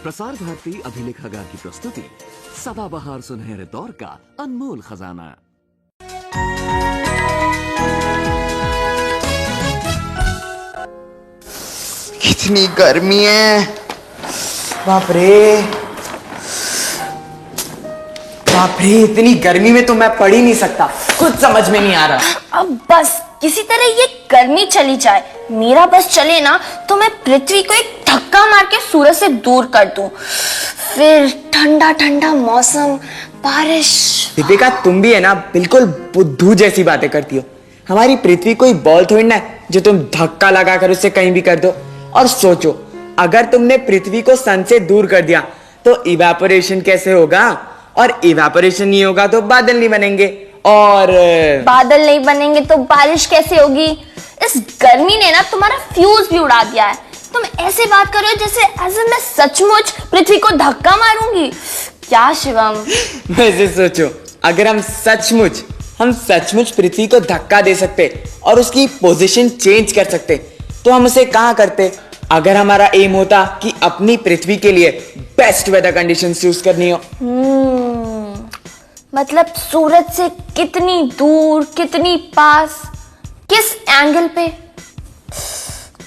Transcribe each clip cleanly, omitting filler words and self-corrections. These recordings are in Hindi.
प्रसार भारती अभिलेखागार की प्रस्तुति सदाबहार सुनहरे दौर का अनमोल खजाना। कितनी गर्मी है, बाप रे बाप रे, इतनी गर्मी में तो मैं पढ़ ही नहीं सकता, कुछ समझ में नहीं आ रहा। अब बस किसी तरह ये गर्मी चली जाए, मेरा बस चले ना तो मैं पृथ्वी को एक धक्का मार के सूरज से दूर कर दूं, फिर ठंडा ठंडा मौसम, बारिश। दीपिका, तुम भी है ना बिल्कुल बुद्धू जैसी बातें करती हो। हमारी पृथ्वी कोई बॉल थोड़ी ना है जो तुम धक्का लगा कर उससे कहीं भी कर दो। और सोचो, अगर तुमने पृथ्वी को सन से दूर कर दिया तो इवेपोरेशन कैसे होगा, और इवेपोरेशन नहीं होगा तो बादल नहीं बनेंगे, और बादल नहीं बनेंगे तो बारिश कैसे होगी। इस गर्मी ने ना तुम्हारा फ्यूज भी उड़ा दिया है। तुम ऐसे बात कर रहे हो जैसे ऐसे मैं सचमुच पृथ्वी को धक्का मारूंगी क्या शिवम। वैसे सोचो, अगर हम सचमुच पृथ्वी को धक्का दे सकते और उसकी पोजीशन चेंज कर सकते तो हम उसे कहाँ करते। अगर हमारा एम होता कि अपनी पृथ्वी के लिए बेस्ट वेदर कंडीशंस चूज करनी हो। मतलब सूरज से कितनी दूर, कितनी पास, किस एंगल पे,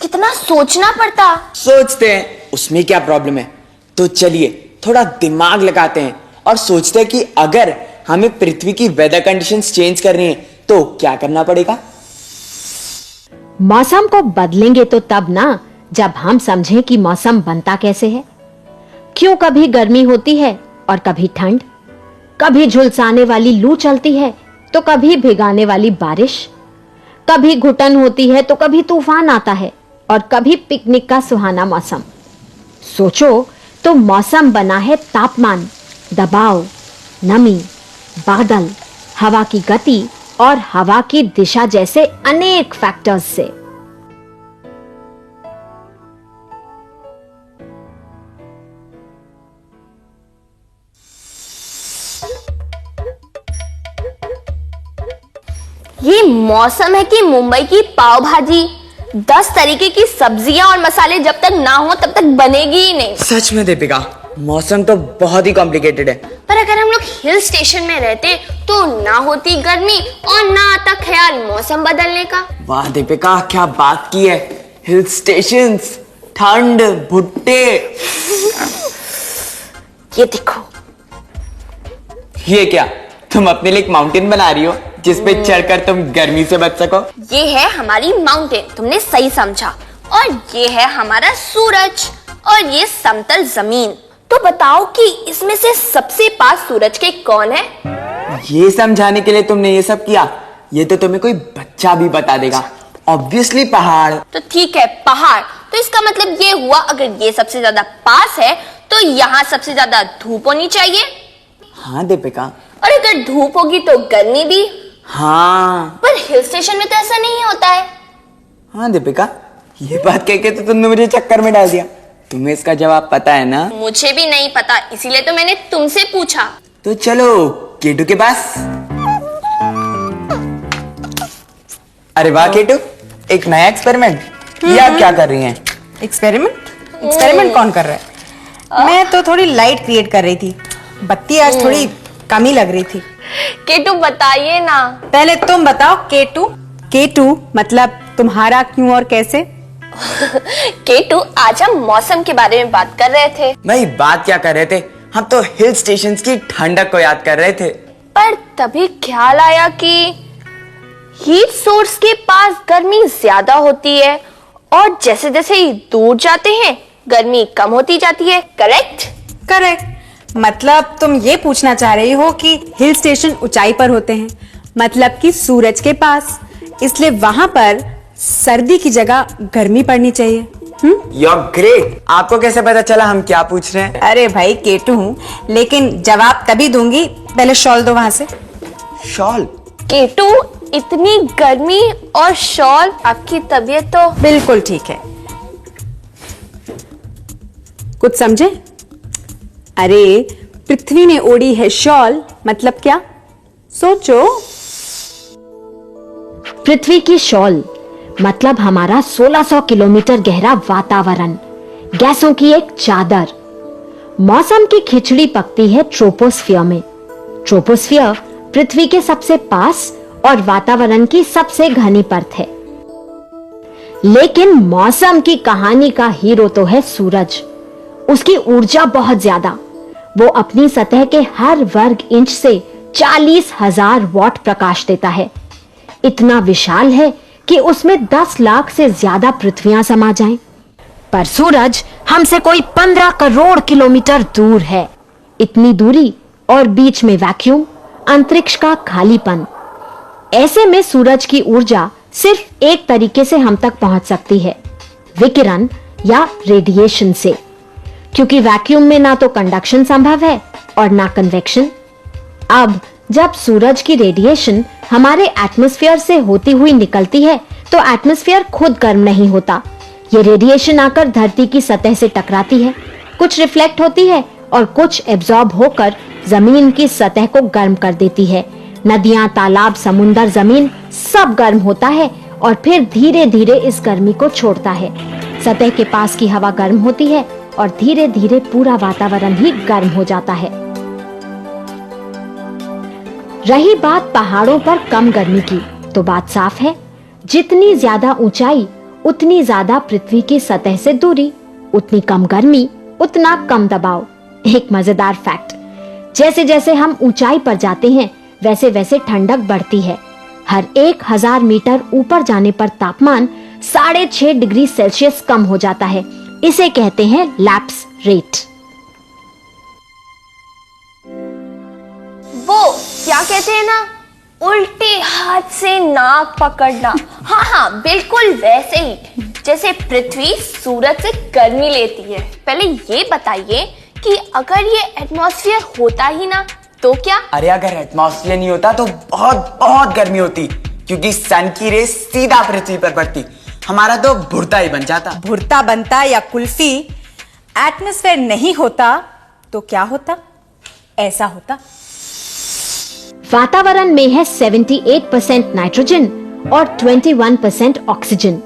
कितना सोचना पड़ता। सोचते हैं, उसमें क्या प्रॉब्लम है। तो चलिए थोड़ा दिमाग लगाते हैं और सोचते हैं कि अगर हमें पृथ्वी की वेदर कंडीशंस चेंज करनी है तो क्या करना पड़ेगा। मौसम को बदलेंगे तो तब ना जब हम समझें कि मौसम बनता कैसे है, क्यों कभी गर्मी होती है और कभी ठंड, कभी झुलसाने वाली लू चलती है तो कभी भिगाने वाली बारिश, कभी घुटन होती है तो कभी तूफान आता है और कभी पिकनिक का सुहाना मौसम। सोचो तो मौसम बना है तापमान, दबाव, नमी, बादल, हवा की गति और हवा की दिशा जैसे अनेक फैक्टर्स से। ये मौसम है कि मुंबई की पाव भाजी, 10 तरीके की सब्जियां और मसाले जब तक ना हो तब तक बनेगी ही नहीं। सच में दीपिका, मौसम तो बहुत ही कॉम्प्लिकेटेड है। पर अगर हम लोग हिल स्टेशन में रहते तो ना होती गर्मी और ना आता ख्याल मौसम बदलने का। वाह दीपिका, क्या बात की है। हिल स्टेशंस, ठंड, भुट्टे। ये देखो, ये क्या तुम अपने लिए एक माउंटेन बना रही हो जिसपे चढ़कर तुम गर्मी से बच सको। ये है हमारी माउंटेन, तुमने सही समझा। और ये है हमारा सूरज और ये समतल जमीन। तो बताओ कि इसमें से सबसे पास सूरज के कौन है। ये समझाने के लिए तुमने ये सब किया, ये तो तुम्हें कोई बच्चा भी बता देगा। ऑब्वियसली पहाड़। तो ठीक है, पहाड़। तो इसका मतलब ये हुआ, अगर ये सबसे ज्यादा पास है तो यहाँ सबसे ज्यादा धूप होनी चाहिए। हाँ दीपिका। और अगर धूप होगी तो गर्मी भी। हाँ, पर हिल स्टेशन में तो ऐसा नहीं होता है। हाँ दीपिका, ये बात कह के तो तुमने मुझे चक्कर में डाल दिया। तुम्हें इसका जवाब पता है ना। मुझे भी नहीं पता, इसीलिए तो मैंने तुमसे पूछा। तो चलो केटू के पास। अरे वाह केटू, एक नया एक्सपेरिमेंट। ये आप क्या कर रही हैं? एक्सपेरिमेंट कौन कर रहा है? मैं तो थोड़ी लाइट क्रिएट कर रही थी। बत्ती आज थोड़ी कम ही लग रही थी। केटू बताइए ना। पहले तुम बताओ केटू मतलब तुम्हारा क्यों और कैसे। केटू, आज हम मौसम के बारे में बात कर रहे थे। नहीं, बात क्या कर रहे थे, हम तो हिल स्टेशंस की ठंडक को याद कर रहे थे। पर तभी ख्याल आया कि हीट सोर्स के पास गर्मी ज्यादा होती है और जैसे जैसे ही दूर जाते हैं गर्मी कम होती जाती है। करेक्ट। मतलब तुम ये पूछना चाह रही हो कि हिल स्टेशन ऊंचाई पर होते हैं, मतलब कि सूरज के पास, इसलिए वहां पर सर्दी की जगह गर्मी पड़नी चाहिए। You're great। आपको कैसे पता चला हम क्या पूछ रहे हैं? अरे भाई केटू हूँ, लेकिन जवाब तभी दूंगी, पहले शॉल दो वहां से। शॉल? केटू, इतनी गर्मी और शॉल, आपकी तबीयत तो बिल्कुल ठीक है। कुछ समझे? अरे पृथ्वी ने ओढ़ी है शॉल, मतलब क्या? सोचो। पृथ्वी की शॉल मतलब हमारा 1600 किलोमीटर गहरा वातावरण, गैसों की एक चादर। मौसम की खिचड़ी पकती है ट्रोपोस्फियर में। ट्रोपोस्फियर पृथ्वी के सबसे पास और वातावरण की सबसे घनी परत है। लेकिन मौसम की कहानी का हीरो तो है सूरज। उसकी ऊर्जा बहुत ज्यादा। वो अपनी सतह के हर वर्ग इंच से 40,000 वॉट प्रकाश देता है। इतना विशाल है कि उसमें 10 लाख से ज्यादा पृथ्वियां समा जाएं। पर सूरज हमसे कोई 15 करोड़ किलोमीटर दूर है। इतनी दूरी और बीच में वैक्यूम, अंतरिक्ष का खालीपन। ऐसे में सूरज की ऊर्जा सिर्फ एक तरीके से हम तक पहुंच सकती है, विकिरण या रेडिएशन से, क्योंकि वैक्यूम में ना तो कंडक्शन संभव है और ना कन्वेक्शन। अब जब सूरज की रेडिएशन हमारे एटमॉस्फेयर से होती हुई निकलती है तो एटमॉस्फेयर खुद गर्म नहीं होता। ये रेडिएशन आकर धरती की सतह से टकराती है, कुछ रिफ्लेक्ट होती है और कुछ एब्जॉर्ब होकर जमीन की सतह को गर्म कर देती है। नदियां, तालाब, समुंदर, जमीन सब गर्म होता है और फिर धीरे धीरे इस गर्मी को छोड़ता है। सतह के पास की हवा गर्म होती है और धीरे धीरे पूरा वातावरण ही गर्म हो जाता है। रही बात पहाड़ों पर कम गर्मी की, तो बात साफ है, जितनी ज्यादा ऊंचाई उतनी ज्यादा पृथ्वी की सतह से दूरी, उतनी कम गर्मी उतना कम दबाव। एक मजेदार फैक्ट, जैसे जैसे हम ऊंचाई पर जाते हैं वैसे वैसे ठंडक बढ़ती है। हर 1000 मीटर ऊपर जाने पर तापमान 6.5 डिग्री सेल्सियस कम हो जाता है। इसे कहते हैं लैप्स रेट। वो क्या कहते हैं ना, उल्टे हाथ से नाक पकड़ना। हाँ, बिल्कुल वैसे ही जैसे पृथ्वी सूरज से गर्मी लेती है। पहले ये बताइए कि अगर ये एटमॉस्फेयर होता ही ना तो क्या? अरे अगर एटमॉस्फेयर नहीं होता तो बहुत बहुत गर्मी होती, क्योंकि सन की रेस सीधा पृथ्वी पर पड़ती। हमारा तो भुर्ता ही बन जाता। भुर्ता बनता या कुल्फी। एटमॉस्फेयर नहीं होता तो क्या होता? ऐसा होता। वातावरण में है 78% नाइट्रोजन और 21% ऑक्सीजन।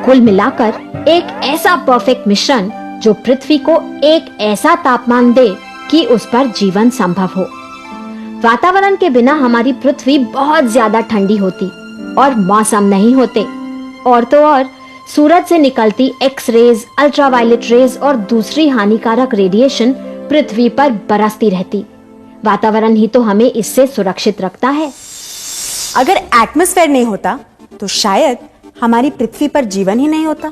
कुल मिलाकर एक ऐसा परफेक्ट मिश्रण जो पृथ्वी को एक ऐसा तापमान दे कि उस पर जीवन संभव हो। वातावरण के बिना हमारी पृथ्वी बहुत ज्यादा ठंडी होती और मौसम नहीं होते। और तो और सूरज से निकलती एक्स रेज, अल्ट्रावायलेट रेज और दूसरी हानिकारक रेडिएशन पृथ्वी पर बरसती रहती। वातावरण ही तो हमें इससे सुरक्षित रखता है। अगर एटमॉस्फेयर नहीं होता तो शायद हमारी पृथ्वी पर जीवन ही नहीं होता।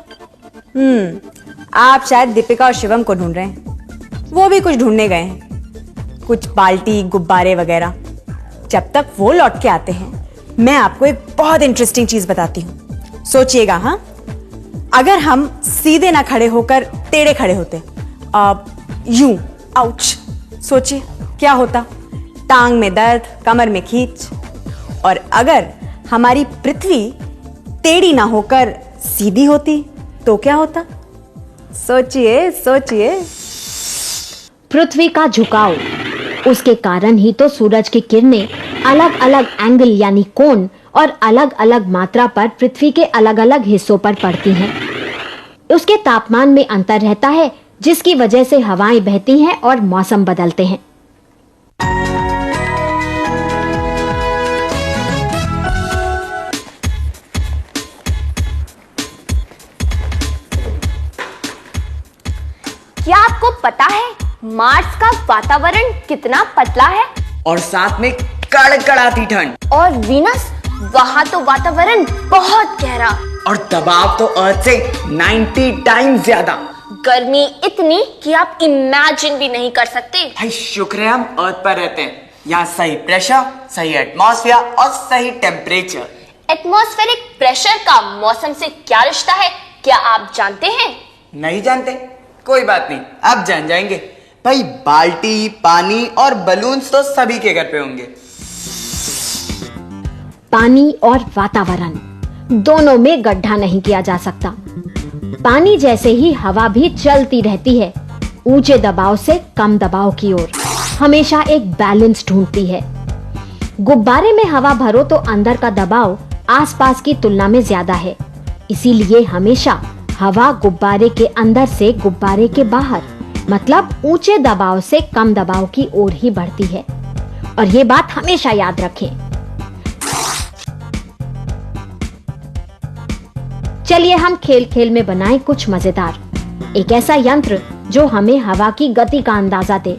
आप शायद दीपिका और शिवम को ढूंढ रहे हैं। वो भी कुछ ढूंढने गए हैं, कुछ बाल्टी, गुब्बारे वगैरह। जब तक वो लौट के आते हैं मैं आपको एक बहुत इंटरेस्टिंग चीज बताती हूँ। सोचिएगा, हाँ, अगर हम सीधे ना खड़े होकर टेढ़े खड़े होते, यूं, आउच, सोचिए क्या होता। टांग में दर्द, कमर में खींच। और अगर हमारी पृथ्वी टेढ़ी ना होकर सीधी होती तो क्या होता? सोचिए सोचिए। पृथ्वी का झुकाव, उसके कारण ही तो सूरज की किरणें अलग अलग एंगल यानी कोण और अलग अलग मात्रा पर पृथ्वी के अलग अलग हिस्सों पर पड़ती हैं। उसके तापमान में अंतर रहता है, जिसकी वजह से हवाएं बहती हैं और मौसम बदलते हैं। क्या आपको पता है मार्स का वातावरण कितना पतला है? और साथ में कड़कड़ाती ठंड। और वीनस, वहां तो वातावरण बहुत गहरा और दबाव तो अर्थ से 90 टाइम्स ज्यादा। गर्मी इतनी कि आप इमेजिन भी नहीं कर सकते। भाई शुक्र है हम अर्थ पर रहते हैं। यहाँ सही प्रेशर, सही एटमॉस्फेयर और सही टेम्परेचर। एटमॉस्फेरिक प्रेशर का मौसम से क्या रिश्ता है, क्या आप जानते हैं? नहीं जानते? कोई बात नहीं, अब जान जाएंगे। भाई बाल्टी, पानी और बलून्स तो सभी के घर पे होंगे। पानी और वातावरण दोनों में गड्ढा नहीं किया जा सकता। पानी जैसे ही हवा भी चलती रहती है, ऊंचे दबाव से कम दबाव की ओर हमेशा एक बैलेंस ढूंढती है। गुब्बारे में हवा भरो तो अंदर का दबाव आसपास की तुलना में ज्यादा है, इसीलिए हमेशा हवा गुब्बारे के अंदर से गुब्बारे के बाहर मतलब ऊंचे दबाव से कम दबाव की ओर ही बढ़ती है। और ये बात हमेशा याद रखें। चलिए हम खेल खेल में बनाएं कुछ मजेदार, एक ऐसा यंत्र जो हमें हवा की गति का अंदाजा दे।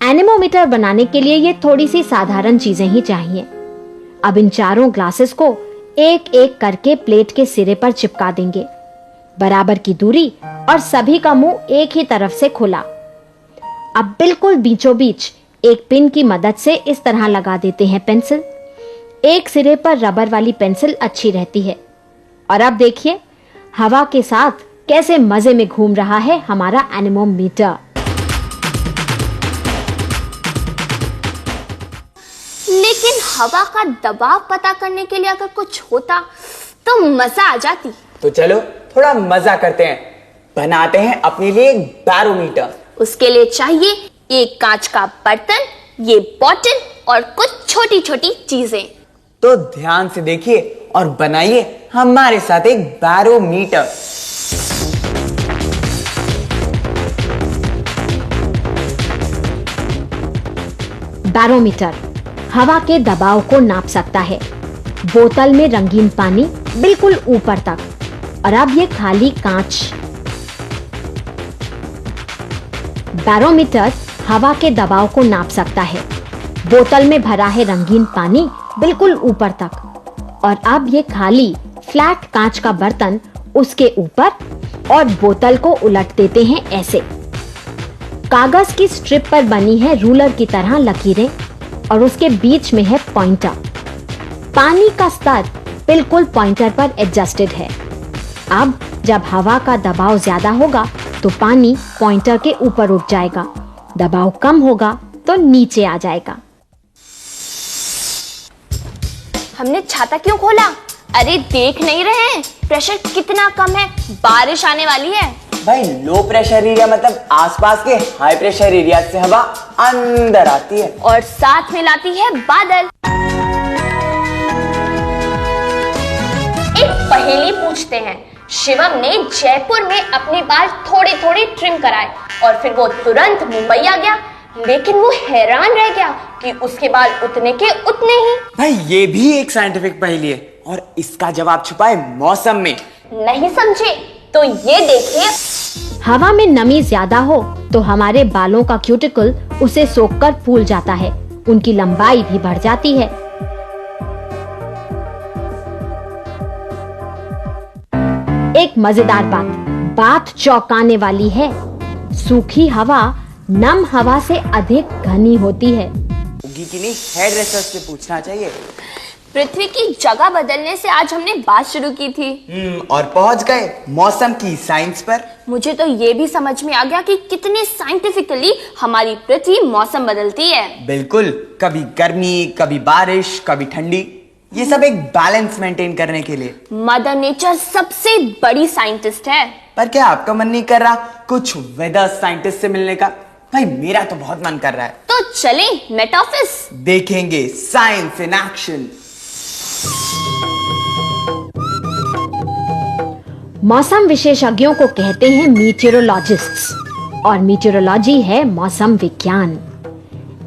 एनेमोमीटर बनाने के लिए ये थोड़ी सी साधारण चीजें ही चाहिए। अब इन चारों ग्लासेस को एक एक करके प्लेट के सिरे पर चिपका देंगे, बराबर की दूरी और सभी का मुंह एक ही तरफ से खुला। अब बिल्कुल बीचों बीच एक पिन की मदद से इस तरह लगा देते हैं पेंसिल। एक सिरे पर रबर वाली पेंसिल अच्छी रहती है। और अब देखिए हवा के साथ कैसे मजे में घूम रहा है हमारा एनेमोमीटर। लेकिन हवा का दबाव पता करने के लिए अगर कुछ होता तो मजा आ जाती। तो चलो थोड़ा मजा करते हैं, बनाते हैं अपने लिए एक बैरोमीटर। उसके लिए चाहिए एक कांच का बर्तन, ये बॉटल और कुछ छोटी छोटी चीजें। तो ध्यान से देखिए और बनाइए हमारे साथ एक बैरोमीटर। बैरोमीटर हवा के दबाव को नाप सकता है। बोतल में रंगीन पानी बिल्कुल ऊपर तक, और अब ये खाली कांच। बैरोमीटर हवा के दबाव को नाप सकता है। बोतल में भरा है रंगीन पानी बिल्कुल ऊपर तक, और अब ये खाली फ्लैट कांच का बर्तन उसके ऊपर, और बोतल को उलट देते हैं ऐसे। कागज की स्ट्रिप पर बनी है रूलर की तरह लकीरें, और उसके बीच में है पॉइंटर। पानी का स्तर बिल्कुल पॉइंटर पर एडजस्टेड है। अब जब हवा का दबाव ज्यादा होगा तो पानी पॉइंटर के ऊपर उठ जाएगा, दबाव कम होगा तो नीचे आ जाएगा। हमने छाता क्यों खोला? अरे देख नहीं रहे प्रेशर कितना कम है, बारिश आने वाली है। भाई लो प्रेशर एरिया मतलब आसपास के हाई प्रेशर एरिया से हवा अंदर आती है और साथ में लाती है बादल। एक पहेली पूछते हैं। शिवम ने जयपुर में अपने बाल थोड़े थोड़े ट्रिम कराए और फिर वो तुरंत मुंबई आ गया, लेकिन वो हैरान रह गया कि उसके बाल उतने के उतने ही। भाई ये भी एक साइंटिफिक पहेली है और इसका जवाब छुपा है मौसम में। नहीं समझे तो ये देखिए। हवा में नमी ज्यादा हो तो हमारे बालों का क्यूटिकल उसे सोखकर फूल जाता है, उनकी लंबाई भी बढ़ जाती है। एक मजेदार बात चौंकाने वाली है। सूखी हवा नम हवा से अधिक घनी होती है। उगी की नहीं, हेयर ड्रेसर से पूछना चाहिए। पृथ्वी की जगह बदलने से आज हमने बात शुरू की थी और पहुंच गए मौसम की साइंस पर। मुझे तो ये भी समझ में आ गया कि कितने साइंटिफिकली हमारी पृथ्वी मौसम बदलती है। बिल्कुल, कभी गर्मी, कभी बारिश, कभी ठंडी, ये सब एक बैलेंस मेंटेन करने के लिए। मदर नेचर सबसे बड़ी साइंटिस्ट है। पर क्या आपका मन नहीं कर रहा कुछ वेदर साइंटिस्ट से मिलने का? भाई मेरा तो बहुत मन कर रहा है। तो चलें मेट ऑफिस, देखेंगे साइंस इन एक्शन। मौसम विशेषज्ञों को कहते हैं मीटेरोलॉजिस्ट्स, और मीटेरोलॉजी है मौसम विज्ञान।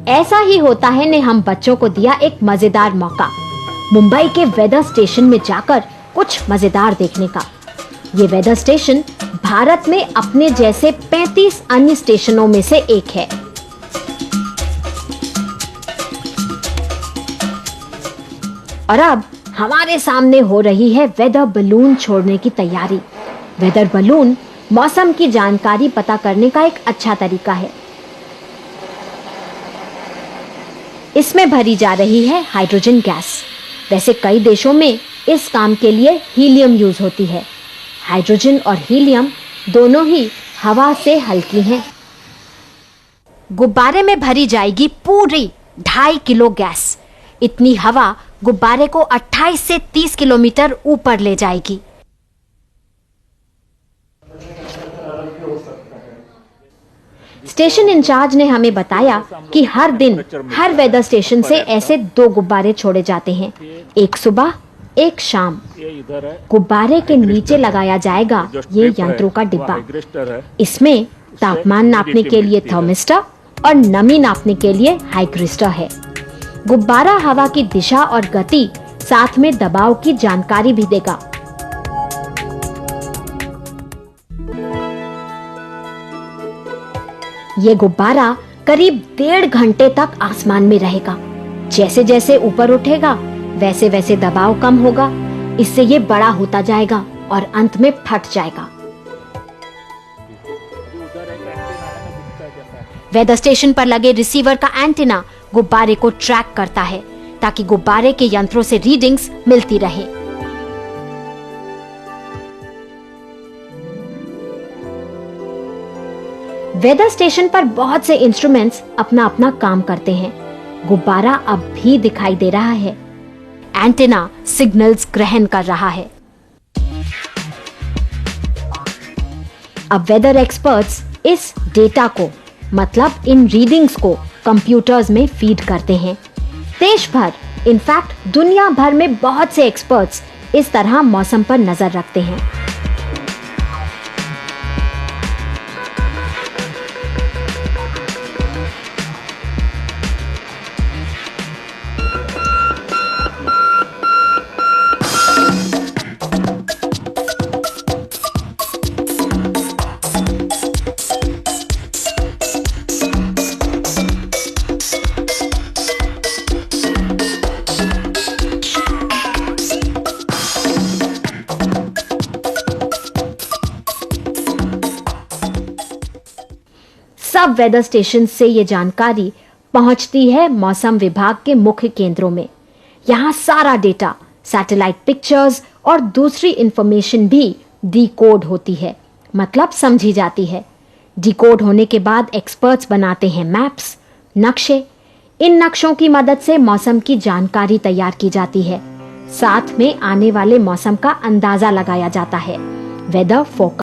ऐसा ही होता है ने हम बच्चों को दिया एक मजेदार मौका, मुंबई के वेदर स्टेशन में जाकर कुछ मजेदार देखने का। ये वेदर स्टेशन भारत में अपने जैसे 35 अन्य स्टेशनों में से एक है। और अब हमारे सामने हो रही है वेदर बलून छोड़ने की तैयारी। वेदर बलून मौसम की जानकारी पता करने का एक अच्छा तरीका है। इसमें भरी जा रही है हाइड्रोजन गैस। वैसे कई देशों में इस काम के लिए हीलियम यूज होती है। हाइड्रोजन और हीलियम दोनों ही हवा से हल्की हैं। गुब्बारे में भरी जाएगी पूरी 2.5 किलो गैस। इतनी हवा गुब्बारे को 28 से 30 किलोमीटर ऊपर ले जाएगी। स्टेशन इंचार्ज ने हमें बताया कि हर दिन हर वेदर स्टेशन से ऐसे 2 गुब्बारे छोड़े जाते हैं, एक सुबह एक शाम। गुब्बारे के नीचे लगाया जाएगा ये यंत्रों का डिब्बा। इसमें तापमान नापने के लिए थर्मिस्टर और नमी नापने के लिए हाइग्रिस्टर है। गुब्बारा हवा की दिशा और गति, साथ में दबाव की जानकारी भी देगा। ये गुब्बारा करीब 1.5 घंटे तक आसमान में रहेगा। जैसे जैसे ऊपर उठेगा वैसे वैसे दबाव कम होगा। इससे ये बड़ा होता जाएगा और अंत में फट जाएगा। वेदर स्टेशन पर लगे रिसीवर का एंटीना गुब्बारे को ट्रैक करता है ताकि गुब्बारे के यंत्रों से रीडिंग्स मिलती रहे। वेदर स्टेशन पर बहुत से इंस्ट्रूमेंट्स अपना अपना काम करते हैं। गुब्बारा अब भी दिखाई दे रहा है। एंटीना सिग्नल्स ग्रहण कर रहा है। अब वेदर एक्सपर्ट्स इस डेटा को, मतलब इन रीडिंग्स को कंप्यूटर्स में फीड करते हैं। देश भर, इनफैक्ट दुनिया भर में बहुत से एक्सपर्ट्स इस तरह मौसम पर नजर रखते हैं। सब वेदर स्टेशन से ये जानकारी पहुंचती है मौसम विभाग के मुख्य केंद्रों में। यहाँ सारा डेटा, सैटेलाइट पिक्चर्स और दूसरी इंफॉर्मेशन भी डिकोड होती है, मतलब समझी जाती है। डिकोड होने के बाद एक्सपर्ट्स बनाते हैं मैप्स, नक्शे। इन नक्शों की मदद से मौसम की जानकारी तैयार की जाती है। साथ में आने वाले मौसम का अंदाजा लगाया जाता है। Weather forecast.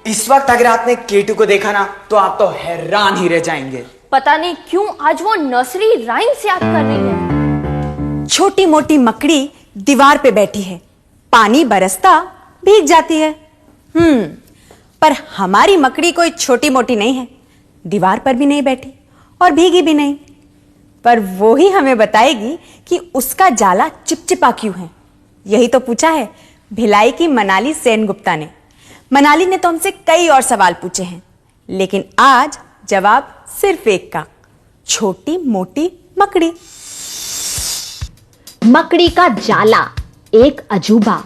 इस वक्त अगर आपने केटू को देखा ना तो आप तो हैरान ही रह जाएंगे। पता नहीं क्यों आज वो नर्सरी राइम्स याद कर रही है। छोटी मोटी मकड़ी दीवार पे बैठी है, पानी बरसता भीग जाती है। पर हमारी मकड़ी कोई छोटी मोटी नहीं है, दीवार पर भी नहीं बैठी और भीगी भी नहीं। पर वो ही हमें बताएगी कि उसका जाला चिपचिपा क्यों है। यही तो पूछा है भिलाई की मनाली सेनगुप्ता ने। मनाली ने तो हमसे कई और सवाल पूछे हैं, लेकिन आज जवाब सिर्फ एक का, छोटी मोटी मकड़ी। मकड़ी का जाला एक अजूबा।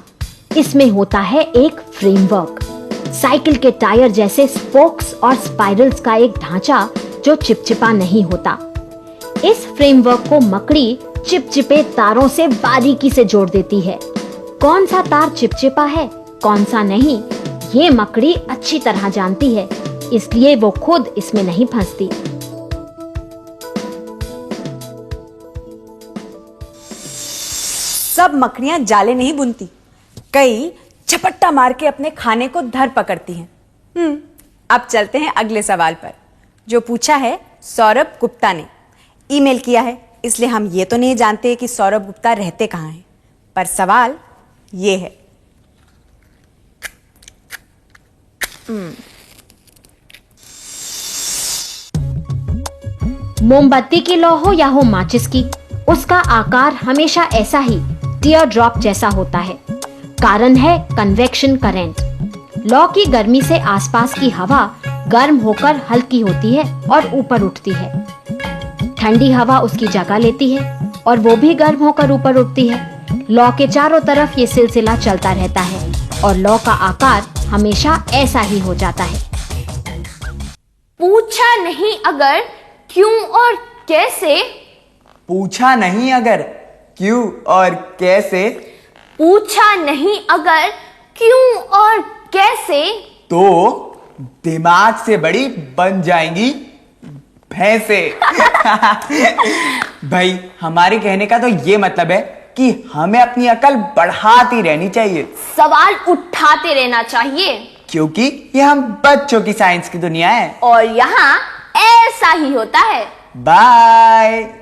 इसमें होता है एक फ्रेमवर्क, साइकिल के टायर जैसे स्पोक्स और स्पाइरल्स का एक ढांचा जो चिपचिपा नहीं होता। इस फ्रेमवर्क को मकड़ी चिपचिपे तारों से बारीकी से जोड़ देती है। कौन सा तार चिपचिपा है, कौन सा नहीं, ये मकड़ी अच्छी तरह जानती है, इसलिए वो खुद इसमें नहीं फंसती। सब मकड़ियां जाले नहीं बुनती, कई झपट्टा मार के अपने खाने को धर पकड़ती हैं। अब चलते हैं अगले सवाल पर, जो पूछा है सौरभ गुप्ता ने। ईमेल किया है, इसलिए हम ये तो नहीं जानते कि सौरभ गुप्ता रहते कहाँ हैं, पर सवाल ये है। मोमबत्ती की लौ हो या हो माचिस की, उसका आकार हमेशा ऐसा ही टीयर ड्रॉप जैसा होता है। कारण है कन्वेक्शन करंट। लौ की गर्मी से आसपास की हवा गर्म होकर हल्की होती है और ऊपर उठती है। ठंडी हवा उसकी जगह लेती है और वो भी गर्म होकर ऊपर उठती है। लौ के चारों तरफ ये सिलसिला चलता रहता है और लौ का आकार हमेशा ऐसा ही हो जाता है। पूछा नहीं अगर क्यों और कैसे, पूछा नहीं अगर क्यों और कैसे, पूछा नहीं अगर क्यों और कैसे, तो दिमाग से बड़ी बन जाएंगी भैंसे। भाई हमारे कहने का तो ये मतलब है कि हमें अपनी अकल बढ़ाती रहनी चाहिए, सवाल उठाते रहना चाहिए, क्योंकि ये हम बच्चों की साइंस की दुनिया है और यहाँ ऐसा ही होता है। बाय।